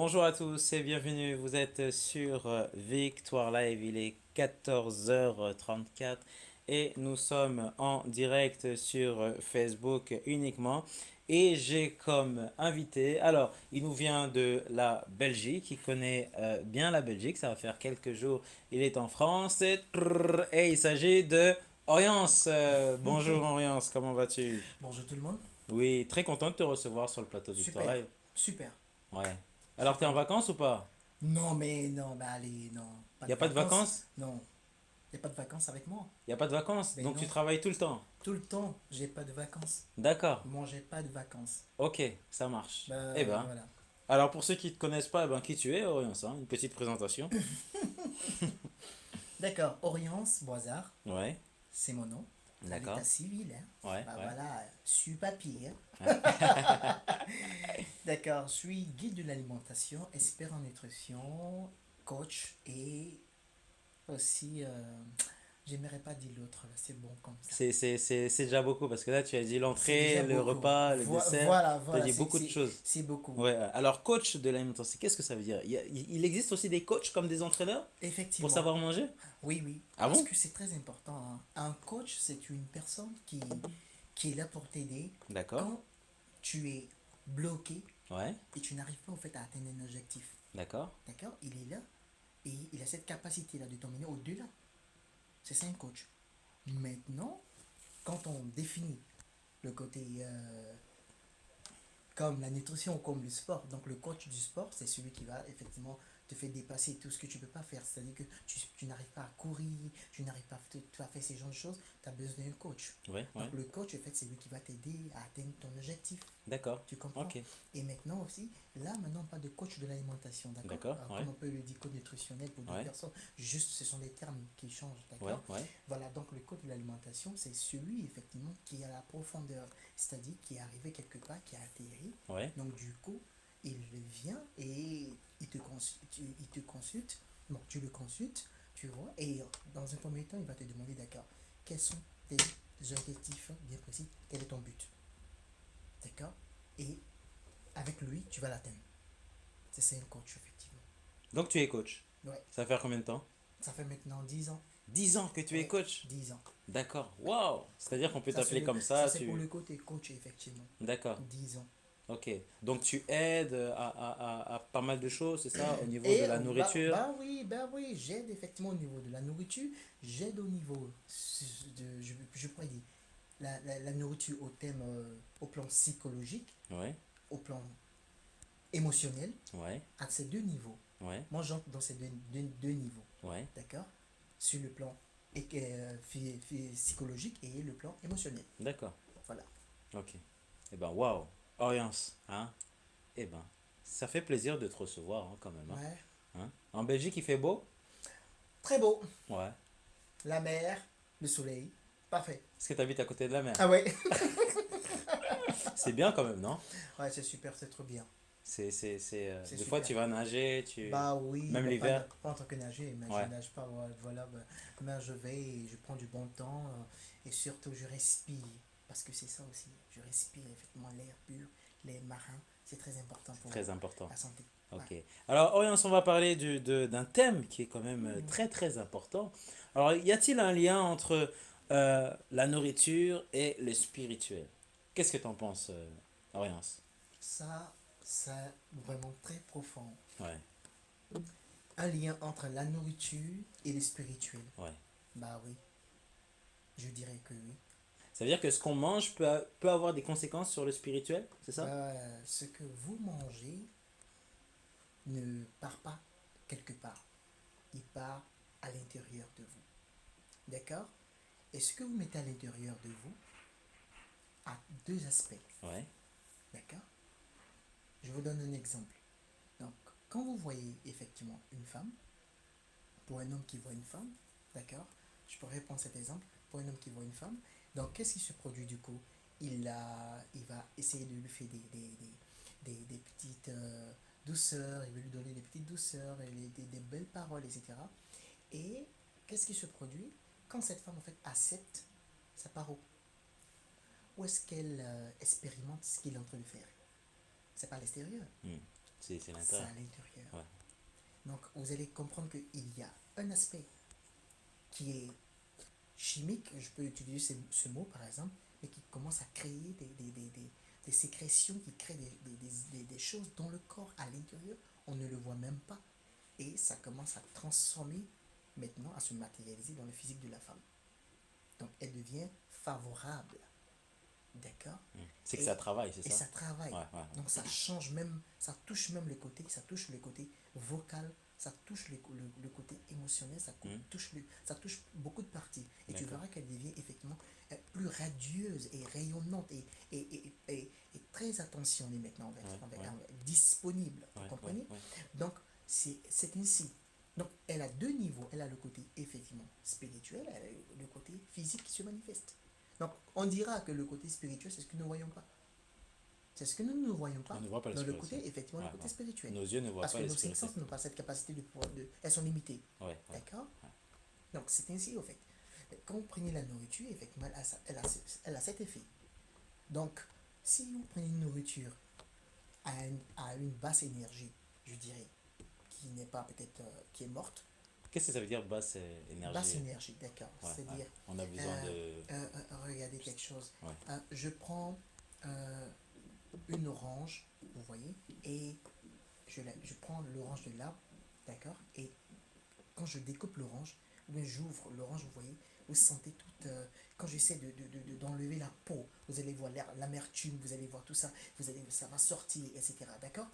Bonjour à tous et bienvenue. Vous êtes sur Victoire Live. Il est 14h34 et nous sommes en direct sur Facebook uniquement. Et j'ai comme invité, alors il nous vient de la Belgique, il connaît bien la Belgique, ça va faire quelques jours, il est en France et il s'agit de Orience. Bonjour Orience, comment vas-tu? Bonjour tout le monde. Oui, très content de te recevoir sur le plateau Victoire Super, Live. super, Ouais. Alors t'es en super. vacances ou pas? Non, mais non, mais allez, non, pas Il n'y de a pas de vacances. vacances? Non, il n'y a pas de vacances avec moi. Il n'y a pas de vacances, Mais donc tu non, travailles tout le temps. tout le temps, j'ai pas de vacances. D'accord, Moi, j'ai pas de vacances. ok, ça marche. Eh Bah ben, voilà. alors pour ceux qui ne te connaissent pas, eh ben, qui tu es, Orion, ça, une petite présentation. D'accord, Orience Boisard, Ouais, c'est mon nom. À l'état d'accord, civil, hein. ouais, Bah ouais. voilà, sur papier, Ouais. hein. D'accord, je suis guide de l'alimentation, expert en nutrition, coach et aussi, j'aimerais pas dire l'autre, là, c'est bon comme ça. C'est déjà beaucoup parce que là tu as dit C'est l'entrée, déjà le beaucoup. repas, le dessert, Voilà, tu as voilà, dit beaucoup de choses. c'est beaucoup. Ouais, alors coach de l'alimentation, qu'est-ce que ça veut dire? Il existe aussi des coachs comme des entraîneurs pour Effectivement, savoir manger? oui, oui, Ah parce bon? que c'est très important, hein. Un coach, c'est une personne qui est là pour t'aider D'accord, quand tu es bloqué ouais, et tu n'arrives pas en fait à atteindre un objectif. d'accord, D'accord. Il est là et il a cette capacité-là de t'emmener au-delà. C'est ça un coach. Maintenant, quand on définit le côté comme la nutrition ou comme le sport. Donc le coach du sport, c'est celui qui va effectivement te faire dépasser tout ce que tu ne peux pas faire. C'est-à-dire que tu n'arrives pas à courir, tu n'arrives pas à faire ces genres de choses, tu as besoin d'un coach. ouais, ouais, Donc le coach, en fait, c'est lui qui va t'aider à atteindre ton objectif. d'accord, Tu comprends? ok, Et maintenant aussi, là, maintenant, on parle de coach de l'alimentation, d'accord? d'accord, Alors, ouais, comme on peut le dire coach nutritionnel pour d'autres ouais. personnes, juste ce sont des termes qui changent, Ouais, d'accord? ouais, Voilà, donc le coach de l'alimentation, c'est celui, effectivement, qui est à la profondeur, c'est-à-dire qui est arrivé quelque part, qui a atterri. ouais. Donc, du coup, il vient et il te consulte. Bon, tu le consultes, tu vois, et dans un premier temps, il va te demander, d'accord, quels sont tes objectifs bien précis, quel est ton but, d'accord? Et avec lui, tu vas l'atteindre. C'est ça un coach, effectivement. Donc tu es coach. Ouais, Ça fait combien de temps? ça fait maintenant 10 ans. 10 ans que tu es Ouais, coach. 10 ans. D'accord. Waouh. C'est-à-dire qu'on peut Ça, t'appeler comme ça ça, c'est pour tu... le côté coach, effectivement. D'accord. 10 ans. Ok. Donc tu aides à pas mal de choses, c'est ça, au niveau de Et la nourriture? bah oui, j'aide effectivement au niveau de la nourriture, j'aide au niveau de, je pourrais dire, la nourriture au thème, au plan psychologique, Ouais, au plan émotionnel, ouais, à ces deux niveaux. ouais, Moi, j'entre dans ces deux niveaux, ouais. d'accord? Sur le plan psychologique et le plan émotionnel. D'accord. Voilà. Ok. Eh ben, waouh. Orience, hein? Eh ben, ça fait plaisir de te recevoir, hein, quand même, hein. Ouais. Hein? En Belgique, il fait beau? Très beau. Ouais. La mer, le soleil. Parfait. Est-ce que tu habites à côté de la mer? Ah ouais. C'est bien quand même, non? Ouais, c'est super, c'est trop bien. C'est Des fois, super. tu vas nager, Bah oui, même bah l'hiver. pas en tant que nager, mais je Ouais, nage pas, voilà, bah, mais je vais et je prends du bon temps, et surtout je respire, parce que c'est ça aussi, je respire effectivement l'air pur, l'air marin, c'est très important c'est pour très important. la santé. Ouais. Ok. Alors, Orience, on va parler d'un thème qui est quand même Mhm. très très important. Alors, y a-t-il un lien entre la nourriture et le spirituel? Qu'est-ce que tu en penses, Orience? Ça, vraiment très profond. Ouais, Un lien entre la nourriture et le spirituel. ouais. Bah oui, je dirais que oui. Ça veut dire que ce qu'on mange peut avoir des conséquences sur le spirituel, c'est ça? Bah, ce que vous mangez ne part pas quelque part. Il part à l'intérieur de vous. D'accord? Et ce que vous mettez à l'intérieur de vous a deux aspects. Ouais, D'accord? Je vous donne un exemple. Donc, quand vous voyez effectivement une femme, pour un homme qui voit une femme, d'accord? Je pourrais prendre cet exemple. Pour un homme qui voit une femme, donc qu'est-ce qui se produit du coup? Il va essayer de lui faire des petites douceurs, il veut lui donner des petites douceurs, et des belles paroles, etc. Et qu'est-ce qui se produit quand cette femme en fait accepte sa parole? Où est-ce qu'elle expérimente ce qu'il est en train de faire? C'est pas à l'extérieur, hmm, C'est C'est l'intérieur. à l'intérieur. Ouais. Donc, vous allez comprendre qu'il y a un aspect qui est chimique, je peux utiliser ce mot par exemple, mais qui commence à créer des sécrétions, qui créent des choses dans le corps à l'intérieur, on ne le voit même pas. Et ça commence à transformer maintenant, à se matérialiser dans le physique de la femme. Donc elle devient favorable. D'accord. C'est que ça et, travaille, c'est et ça? ça travaille. Ouais, ouais, Donc ça change même, ça touche le côté vocal, ça touche le côté émotionnel, ouais. ça touche beaucoup de parties. Et tu D'accord. verras qu'elle devient effectivement plus radieuse et rayonnante et très attentionnée maintenant, Ouais, ouais, disponible. Vous ouais, ouais, comprenez? ouais. Donc c'est ainsi. Donc elle a deux niveaux. Elle a le côté effectivement spirituel, elle a le côté physique qui se manifeste. Donc, on dira que le côté spirituel, c'est ce que nous ne voyons pas. C'est ce que nous ne voyons On pas ne voit pas le dans le spirituel. côté, effectivement, Ouais, le côté ouais. spirituel. Nos yeux ne voient Parce pas que le nos cinq spirituel. sens n'ont pas cette capacité de pouvoir. Elles sont limitées. Ouais, ouais, D'accord. ouais. Donc, c'est ainsi, au fait. Quand vous prenez la nourriture, effectivement, elle a cet effet. Donc, si vous prenez une nourriture à une basse énergie, je dirais, qui n'est pas peut-être. Qui est morte, Qu'est-ce que ça veut dire basse basse énergie? énergie, d'accord. Ouais, ouais. C'est-à-dire, On a besoin de. regardez quelque chose. Ouais, Je prends une orange, vous voyez, et je prends l'orange de l'arbre, d'accord, et quand je découpe l'orange, ou bien j'ouvre l'orange, vous voyez, vous sentez toute. Quand j'essaie d'enlever la peau, vous allez voir l'amertume, vous allez voir tout ça, ça va sortir, etc. D'accord.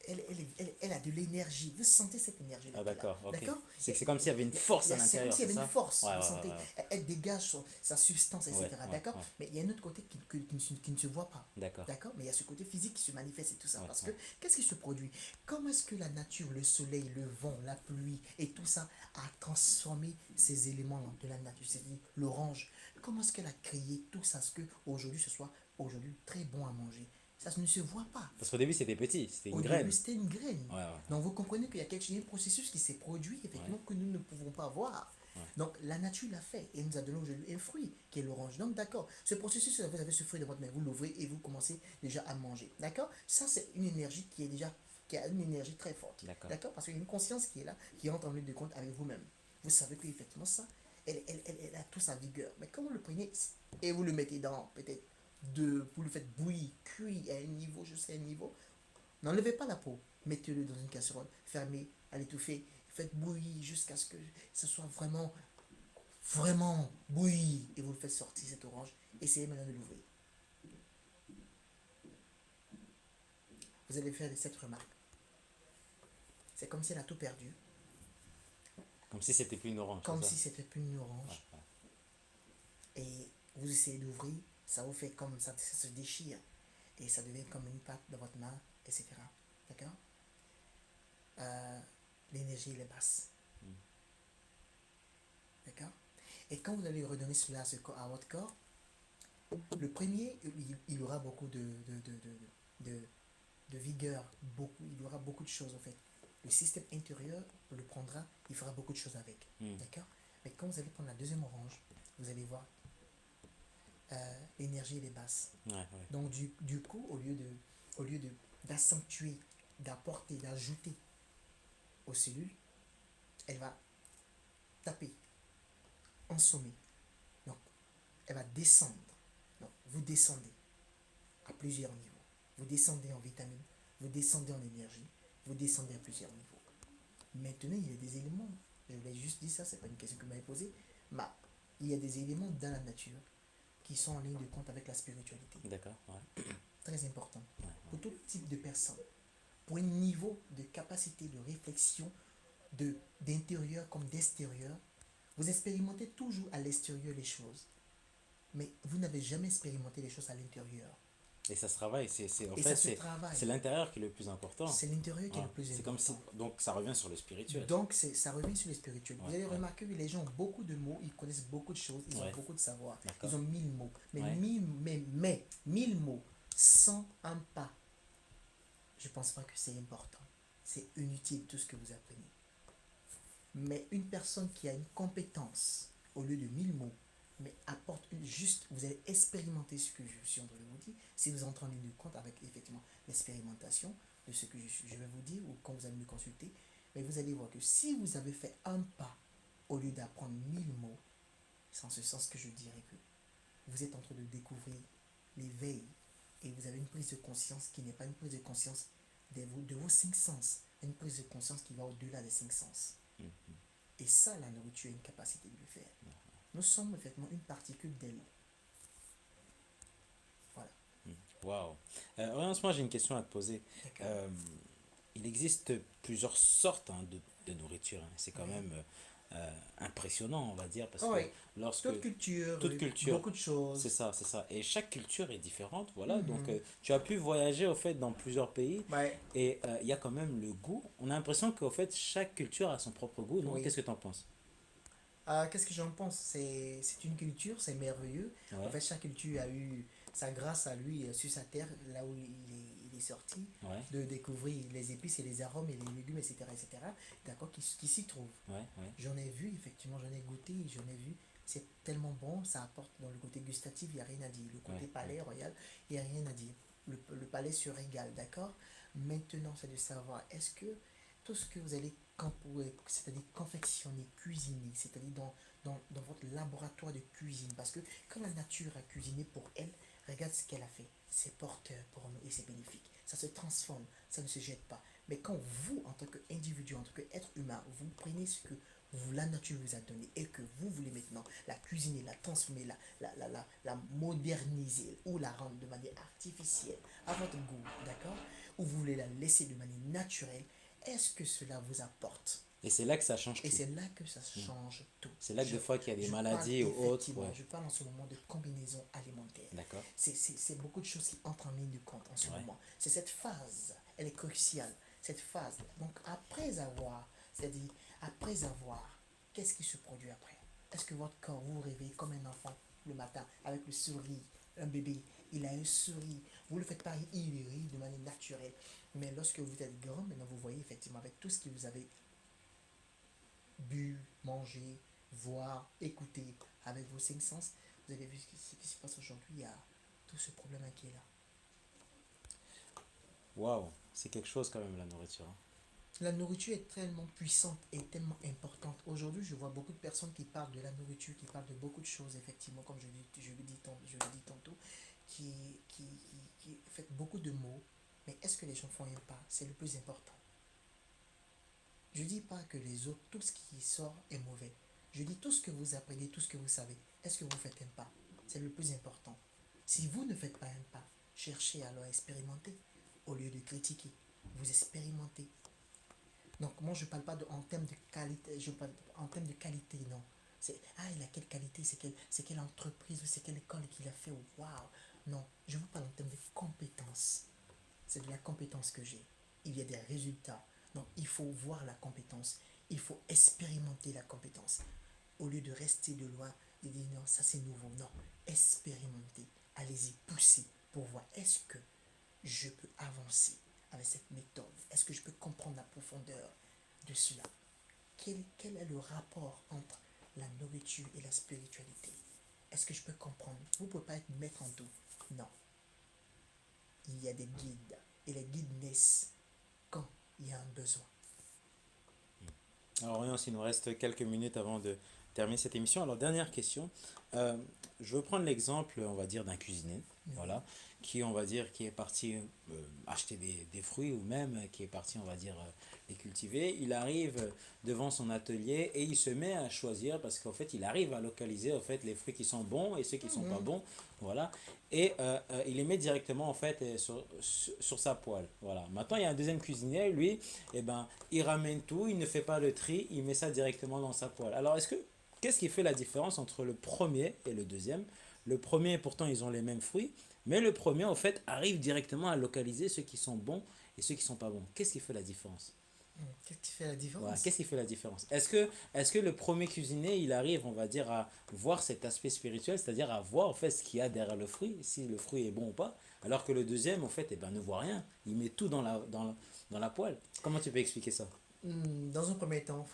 Elle a de l'énergie. Vous sentez cette énergie-là ah, qui est là. d'accord, ok. D'accord. C'est comme s'il y avait une force à C'est comme l'intérieur, s'il y c'est avait une ça? force. Ouais, Vous ouais, sentez. ouais, Elle dégage sa substance, ouais. Ouais, etc. ouais, D'accord. ouais. Mais il y a un autre côté qui ne se voit pas. D'accord. D'accord. Mais il y a ce côté physique qui se manifeste et tout ça. Ouais, Parce que ouais. qu'est-ce qui se produit? Comment est-ce que la nature, le soleil, le vent, la pluie et tout ça a transformé ces éléments de la nature? C'est-à-dire l'orange. Comment est-ce qu'elle a créé tout ça? Ce que aujourd'hui ce soit aujourd'hui très bon à manger. Ça ne se voit pas. Parce qu'au début, c'était petit, c'était une Au début, graine. c'était une graine. Ouais, ouais, Donc, vous comprenez qu'il y a un processus qui s'est produit, ouais. effectivement, que nous ne pouvons pas voir. Ouais. Donc, la nature l'a fait et nous a donné aujourd'hui un fruit qui est l'orange. Donc, d'accord, ce processus, vous avez ce fruit de votre main, vous l'ouvrez et vous commencez déjà à manger. D'accord. Ça, c'est une énergie qui a une énergie très forte. D'accord. D'accord. Parce qu'il y a une conscience qui est là, qui entre en ligne de compte avec vous-même. Vous savez qu'effectivement, ça, elle a toute sa vigueur. Mais quand vous le prenez et vous le mettez dans, peut-être, vous le faites bouillir, cuire à un niveau, jusqu'à un niveau, n'enlevez pas la peau, mettez-le dans une casserole, fermez, à l'étouffer, faites bouillir jusqu'à ce que ce soit vraiment, vraiment bouillir. Et vous le faites sortir cette orange. Essayez maintenant de l'ouvrir. Vous allez faire cette remarque. C'est comme si elle a tout perdu, Comme si c'était plus une orange, comme c'est ça? si c'était plus une Ouais, orange. ouais. Et vous essayez d'ouvrir, ça vous fait comme ça se déchire. Et ça devient comme une pâte dans votre main, etc. D'accord. euh, L'énergie elle est basse. D'accord. Et quand vous allez redonner cela à votre corps, le premier, il aura beaucoup de, de vigueur, il aura beaucoup de choses en fait. Le système intérieur le prendra, il fera beaucoup de choses avec. D'accord. Mais quand vous allez prendre la deuxième orange, vous allez voir, l'énergie elle est basse. Ouais, ouais. Donc du coup, au lieu d'accentuer, d'apporter, d'ajouter aux cellules, elle va taper, ensommer. Donc, elle va descendre. Donc, vous descendez à plusieurs niveaux. Vous descendez en vitamines, vous descendez en énergie, vous descendez à plusieurs niveaux. Maintenant, il y a des éléments. Je voulais juste dire ça, c'est pas une question que vous m'avez posée. Mais il y a des éléments dans la nature qui sont en ligne de compte avec la spiritualité. D'accord, ouais. Très important. Ouais, ouais. Pour tout type de personnes. Pour un niveau de capacité de réflexion, d'intérieur comme d'extérieur, vous expérimentez toujours à l'extérieur les choses. Mais vous n'avez jamais expérimenté les choses à l'intérieur. Et ça se travaille, en Et fait, ça se travaille. c'est l'intérieur qui est le plus important. C'est l'intérieur qui est Ouais. le plus C'est comme si, important. donc ça revient sur le spirituel. Donc, ça revient sur le spirituel. Ouais, Vous allez ouais. remarquer que les gens ont beaucoup de mots, ils connaissent beaucoup de choses, ils Ouais. ont beaucoup de savoir. D'accord. Ils ont 1000 mots. Mais, Ouais. 1000 mots sans un pas, je ne pense pas que c'est important. C'est inutile tout ce que vous apprenez. Mais une personne qui a une compétence, au lieu de 1000 mots, mais apporte juste, vous allez expérimenter ce que je suis en train de vous dire. Si vous entrez en ligne de compte avec effectivement l'expérimentation, de ce que je vais vous dire ou quand vous allez me consulter, mais vous allez voir que si vous avez fait un pas au lieu d'apprendre 1000 mots, c'est en ce sens que je dirais que vous êtes en train de découvrir l'éveil et vous avez une prise de conscience qui n'est pas une prise de conscience de vos cinq sens, une prise de conscience qui va au-delà des cinq sens. Et ça, la nourriture a une capacité de le faire. Nous sommes effectivement une particule d'elle. Voilà. Waouh. Orion, moi j'ai une question à te poser. D'accord. Euh, il existe plusieurs sortes hein, de nourriture. Hein. C'est quand Oui. même impressionnant, on va dire, parce Oh que oui. lorsque Toute culture, toute culture, beaucoup de c'est choses. ça, c'est ça. Et chaque culture est différente, voilà. Donc, Mhm. tu as pu voyager au fait dans plusieurs pays Ouais. et il y a quand même le goût. On a l'impression qu'au fait chaque culture a son propre goût, non? Oui. Qu'est-ce que tu en penses? Qu'est-ce que j'en pense? C'est une culture, c'est merveilleux. En Ouais, fait, chaque culture a eu sa grâce à lui sur sa terre, là où il est sorti, ouais, de découvrir les épices et les arômes et les légumes, etc. etc. D'accord, qui s'y trouvent. ouais, ouais, J'en ai vu, effectivement, j'en ai goûté, j'en ai vu. C'est tellement bon, ça apporte dans le côté gustatif, il n'y a rien à dire. Le ouais, côté ouais. palais royal, il n'y a rien à dire. Le palais se régale, d'accord? Maintenant, c'est de savoir, est-ce que tout ce que vous allez c'est-à-dire confectionner, cuisiner, c'est-à-dire dans votre laboratoire de cuisine, parce que quand la nature a cuisiné pour elle, regarde ce qu'elle a fait. C'est porteur pour nous et c'est bénéfique. Ça se transforme, ça ne se jette pas. Mais quand vous, en tant qu'individu, en tant qu'être humain, vous prenez ce que la nature vous a donné et que vous voulez maintenant la cuisiner, la transformer, la moderniser ou la rendre de manière artificielle à votre goût, d'accord? Ou vous voulez la laisser de manière naturelle, est-ce que cela vous apporte? Et c'est là que ça change Et tout. c'est là que ça change tout. C'est là que des fois qu'il y a des Je parle maladies ou autres, effectivement, ouais. je parle en ce moment de combinaison alimentaire. D'accord. C'est beaucoup de choses qui entrent en ligne de compte en ce Ouais. moment. C'est cette phase, elle est cruciale, cette phase. Donc après avoir, c'est-à-dire après avoir, qu'est-ce qui se produit après? Est-ce que votre corps, vous réveillez comme un enfant le matin avec le sourire, un bébé, il a un sourire, vous le faites pareil, il rit de manière naturelle. Mais lorsque vous êtes grand, maintenant vous voyez effectivement avec tout ce que vous avez bu, manger, voir, écouter avec vos cinq sens, vous avez vu ce qui se passe aujourd'hui, il y a tout ce problème qui est là. Waouh. C'est quelque chose quand même, la nourriture. Hein. La nourriture est tellement puissante et tellement importante. Aujourd'hui, je vois beaucoup de personnes qui parlent de la nourriture, qui parlent de beaucoup de choses, effectivement, comme je le dis tantôt, qui fait beaucoup de mots. Mais est-ce que les gens font un pas? C'est le plus important. Je ne dis pas que les autres, tout ce qui sort est mauvais. Je dis tout ce que vous apprenez, tout ce que vous savez. Est-ce que vous faites un pas? C'est le plus important. Si vous ne faites pas un pas, cherchez alors à expérimenter au lieu de critiquer. Vous expérimentez. Donc moi je ne parle pas en termes de qualité, je parle en termes de qualité, non. Il a quelle qualité, c'est quelle entreprise, c'est quelle école qu'il a fait, waouh. Non, je vous parle en termes de compétences. C'est de la compétence que j'ai. Il y a des résultats. Donc il faut voir la compétence. Il faut expérimenter la compétence. Au lieu de rester de loin et dire non, ça c'est nouveau. Non, expérimenter. Allez-y, poussez pour voir est-ce que je peux avancer avec cette méthode. Est-ce que je peux comprendre la profondeur de cela? Quel est le rapport entre la nourriture et la spiritualité? Est-ce que je peux comprendre? Vous ne pouvez pas être maître en tout. Non. Il y a des guides. Et les guides naissent quand il y a un besoin. Alors, Orion, il nous reste quelques minutes avant de terminer cette émission. Alors, dernière question. Euh, je veux prendre l'exemple, on va dire, d'un cuisinier, Oui. voilà, qui, on va dire, qui est parti acheter des fruits ou même qui est parti, on va dire, les cultiver. Il arrive devant son atelier et il se met à choisir parce qu'en fait, il arrive à localiser, en fait, les fruits qui sont bons et ceux qui sont pas Mhm. bons, voilà. Et il les met directement, en fait, sur sa poêle, voilà. Maintenant, il y a un deuxième cuisinier, lui, eh ben, il ramène tout, il ne fait pas le tri, il met ça directement dans sa poêle. Alors, qu'est-ce qui fait la différence entre le premier et le deuxième? Le premier, pourtant, ils ont les mêmes fruits, mais le premier, en fait, arrive directement à localiser ceux qui sont bons et ceux qui sont pas bons. Qu'est-ce qui fait la différence? Qu'est-ce qui fait la Voilà, différence? qu'est-ce qui fait la différence? Est-ce que le premier cuisinier, il arrive, on va dire, à voir cet aspect spirituel, c'est-à-dire à voir, en fait, ce qu'il y a derrière le fruit, si le fruit est bon ou pas, alors que le deuxième, en fait, eh ben, ne voit rien. Il met tout dans la poêle. Comment tu peux expliquer ça? Dans un premier temps,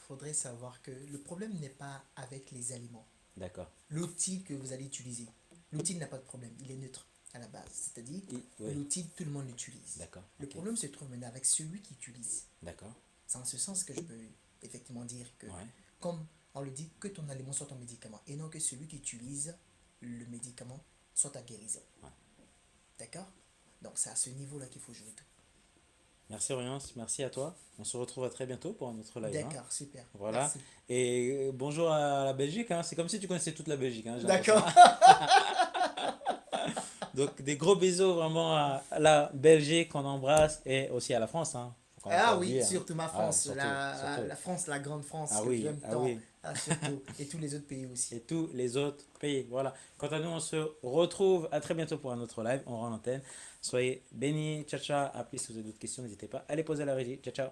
faudrait savoir que le problème n'est pas avec les aliments. D'accord. L'outil que vous allez utiliser, l'outil n'a pas de problème, il est neutre. à la base. C'est-à-dire, Oui, l'outil, tout le monde l'utilise. d'accord. Le Ok. problème se trouve maintenant avec celui qui utilise. D'accord. C'est en ce sens que je peux effectivement dire que, Ouais. comme on le dit, que ton aliment soit ton médicament, et non que celui qui utilise le médicament soit ta guérison. Ouais. D'accord? Donc c'est à ce niveau-là qu'il faut jouer tout. Merci Orience, merci à toi. On se retrouve à très bientôt pour un autre live, hein. D'accord, super. Voilà. Merci. Et bonjour à la Belgique, hein. C'est comme si tu connaissais toute la Belgique, hein, j'ai l'impression. D'accord. Donc des gros bisous vraiment à la Belgique qu'on embrasse et aussi à la France, hein. Faut quand même pas Ah oui, oublier, hein. surtout ma Ah, France, surtout, surtout. la France, la grande France Ah que oui, j'aime ah tant, oui. ah, surtout, et tous les autres pays aussi. Et tous les autres pays. Voilà. Quant à nous, on se retrouve à très bientôt pour un autre live. On rend l'antenne. Soyez bénis. Ciao, ciao. À plus si vous avez d'autres questions, n'hésitez pas à les poser à la régie. Ciao, ciao.